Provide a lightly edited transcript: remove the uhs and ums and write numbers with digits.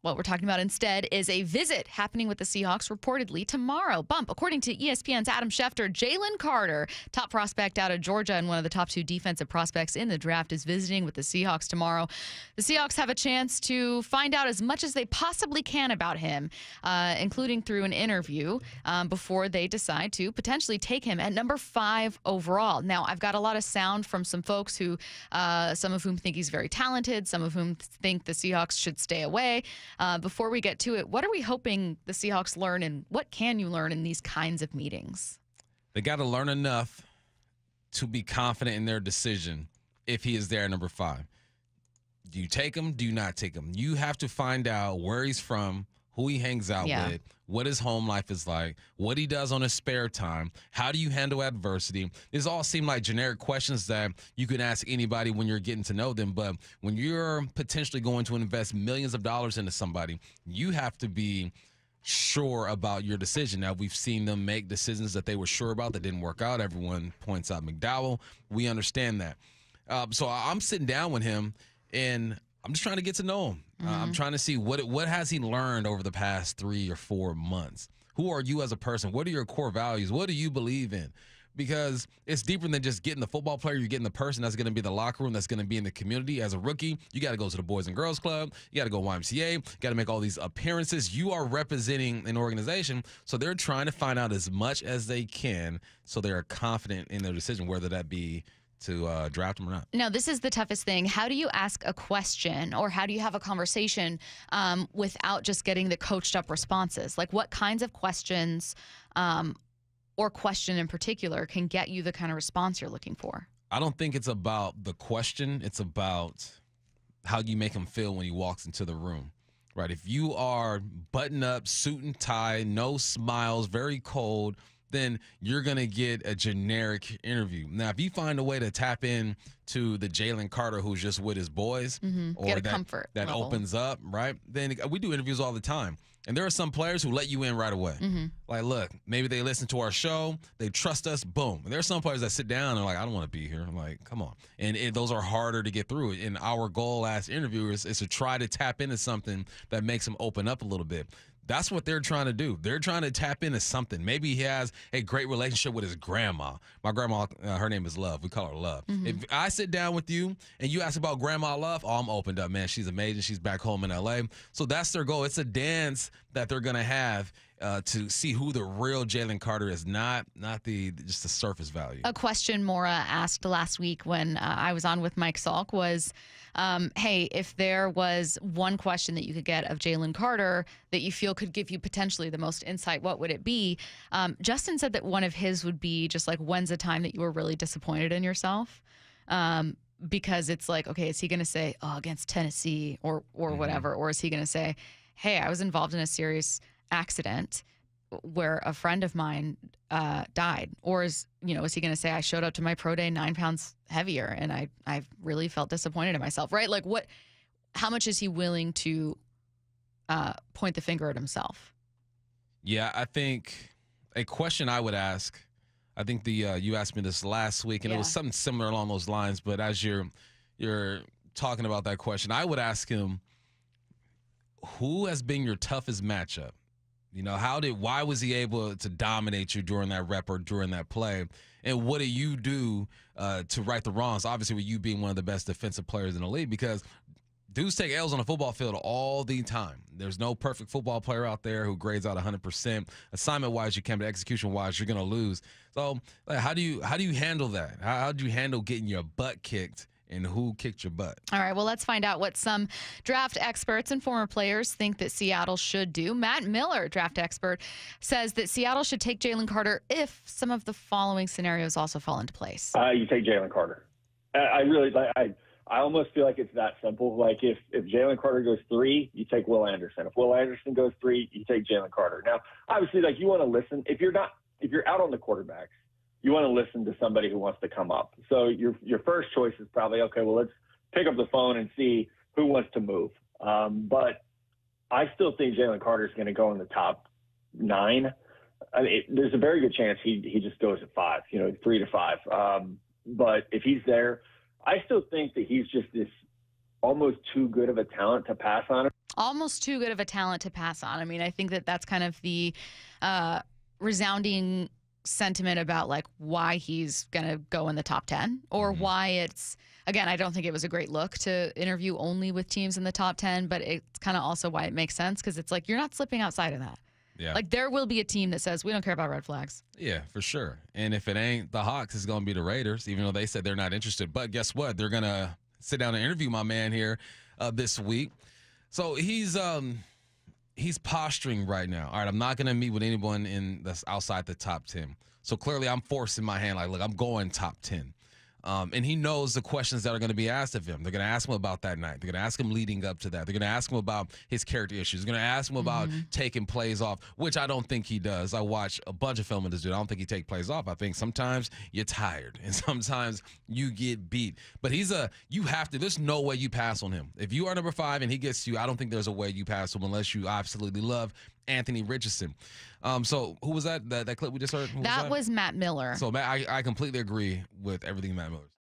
What we're talking about instead is a visit happening with the Seahawks reportedly tomorrow. Bump, according to ESPN's Adam Schefter, Jalen Carter, top prospect out of Georgia and one of the top 2 defensive prospects in the draft, is visiting with the Seahawks tomorrow. The Seahawks have a chance to find out as much as they possibly can about him, including through an interview, before they decide to potentially take him at number 5 overall. Now, I've got a lot of sound from some folks who, some of whom think he's very talented, some of whom think the Seahawks should stay away. Before we get to it, what are we hoping the Seahawks learn, and what can you learn in these kinds of meetings? They got to learn enough to be confident in their decision if he is there at number 5. Do you take him? Do you not take him? You have to find out where he's from, who he hangs out with, what his home life is like, what he does on his spare time, how do you handle adversity. These all seem like generic questions that you can ask anybody when you're getting to know them, but when you're potentially going to invest millions of dollars into somebody, you have to be sure about your decision. Now, we've seen them make decisions that they were sure about that didn't work out. Everyone points out McDowell. We understand that. So I'm sitting down with him, and I'm just trying to get to know him. I'm trying to see what has he learned over the past 3 or 4 months. Who are you as a person? What are your core values? What do you believe in? Because it's deeper than just getting the football player. You're getting the person that's going to be in the locker room, that's going to be in the community. As a rookie, you got to go to the Boys and Girls Club. You got to go YMCA. You got to make all these appearances. You are representing an organization, so they're trying to find out as much as they can so they're confident in their decision, whether that be to draft him or not. Now, this is the toughest thing. How do you ask a question, or how do you have a conversation without just getting the coached up responses? Like, what kinds of questions or question in particular can get you the kind of response you're looking for? I don't think it's about the question. It's about how you make him feel when he walks into the room. Right? If you are button up, suit and tie, no smiles, very cold, then you're going to get a generic interview. Now, if you find a way to tap in to the Jalen Carter who's just with his boys, or get a comfort that level. opens up, right? Then we do interviews all the time. And there are some players who let you in right away. Like, look, maybe they listen to our show, they trust us, boom. And there are some players that sit down and are like, I don't want to be here. I'm like, come on. And those are harder to get through. And our goal as interviewers is to try to tap into something that makes them open up a little bit. That's what they're trying to do. They're trying to tap into something. Maybe he has a great relationship with his grandma. My grandma, her name is Love. We call her Love. If I sit down with you and you ask about Grandma Love, oh, I'm opened up, man. She's amazing. She's back home in L.A. So that's their goal. It's a dance that they're going to have to see who the real Jalen Carter is, not just the surface value. A question Maura asked last week when I was on with Mike Salk was, hey, if there was one question that you could get of Jalen Carter that you feel could give you potentially the most insight, what would it be? Justin said that one of his would be just like, when's a time that you were really disappointed in yourself? Because it's like, okay, is he going to say, oh, against Tennessee or whatever? Or is he going to say, hey, I was involved in a serious accident where a friend of mine died? Or is he going to say, I showed up to my pro day 9 pounds heavier and I really felt disappointed in myself, right? Like, how much is he willing to point the finger at himself? Yeah, I think a question I would ask, I think you asked me this last week, and it was something similar along those lines, but as you're talking about that question, I would ask him, who has been your toughest matchup? Why was he able to dominate you during that rep or during that play? And what do you do to right the wrongs? Obviously, with you being one of the best defensive players in the league, because dudes take L's on the football field all the time. There's no perfect football player out there who grades out 100%. Assignment-wise, you can, but execution-wise, you're going to lose. So, how do you handle that? How do you handle getting your butt kicked? And who kicked your butt? All right, well, let's find out what some draft experts and former players think that Seattle should do. Matt Miller, draft expert, says that Seattle should take Jalen Carter if some of the following scenarios also fall into place. You take Jalen Carter. I almost feel like it's that simple. Like, if Jalen Carter goes 3, you take Will Anderson. If Will Anderson goes 3, you take Jalen Carter. Now, obviously, like, you want to listen. If you're out on the quarterbacks, you want to listen to somebody who wants to come up. So your first choice is probably, okay, well, let's pick up the phone and see who wants to move. But I still think Jalen Carter is going to go in the top 9. I mean, there's a very good chance he just goes at 5, 3 to 5. But if he's there, I still think that he's just this almost too good of a talent to pass on him. Almost too good of a talent to pass on. I mean, I think that that's kind of the resounding sentiment about like why he's going to go in the top 10 or why it's, again, I don't think it was a great look to interview only with teams in the top 10, but it's kind of also why it makes sense because it's like you're not slipping outside of that. Yeah. Like there will be a team that says we don't care about red flags. Yeah, for sure. And if it ain't the Hawks, it's going to be the Raiders, even though they said they're not interested. But guess what? They're going to sit down and interview my man here this week. So he's posturing right now. All right, I'm not going to meet with anyone that's outside the top 10. So clearly I'm forcing my hand. Like, look, I'm going top 10. And he knows the questions that are going to be asked of him. They're going to ask him about that night. They're going to ask him leading up to that. They're going to ask him about his character issues. They're going to ask him about taking plays off, which I don't think he does. I watch a bunch of film of this dude. I don't think he takes plays off. I think sometimes you're tired and sometimes you get beat. But there's no way you pass on him. If you are number 5 and he gets to you, I don't think there's a way you pass him unless you absolutely love Anthony Richardson. So who was that? That clip we just heard? That was Matt Miller. So Matt, I completely agree with everything Matt Miller said.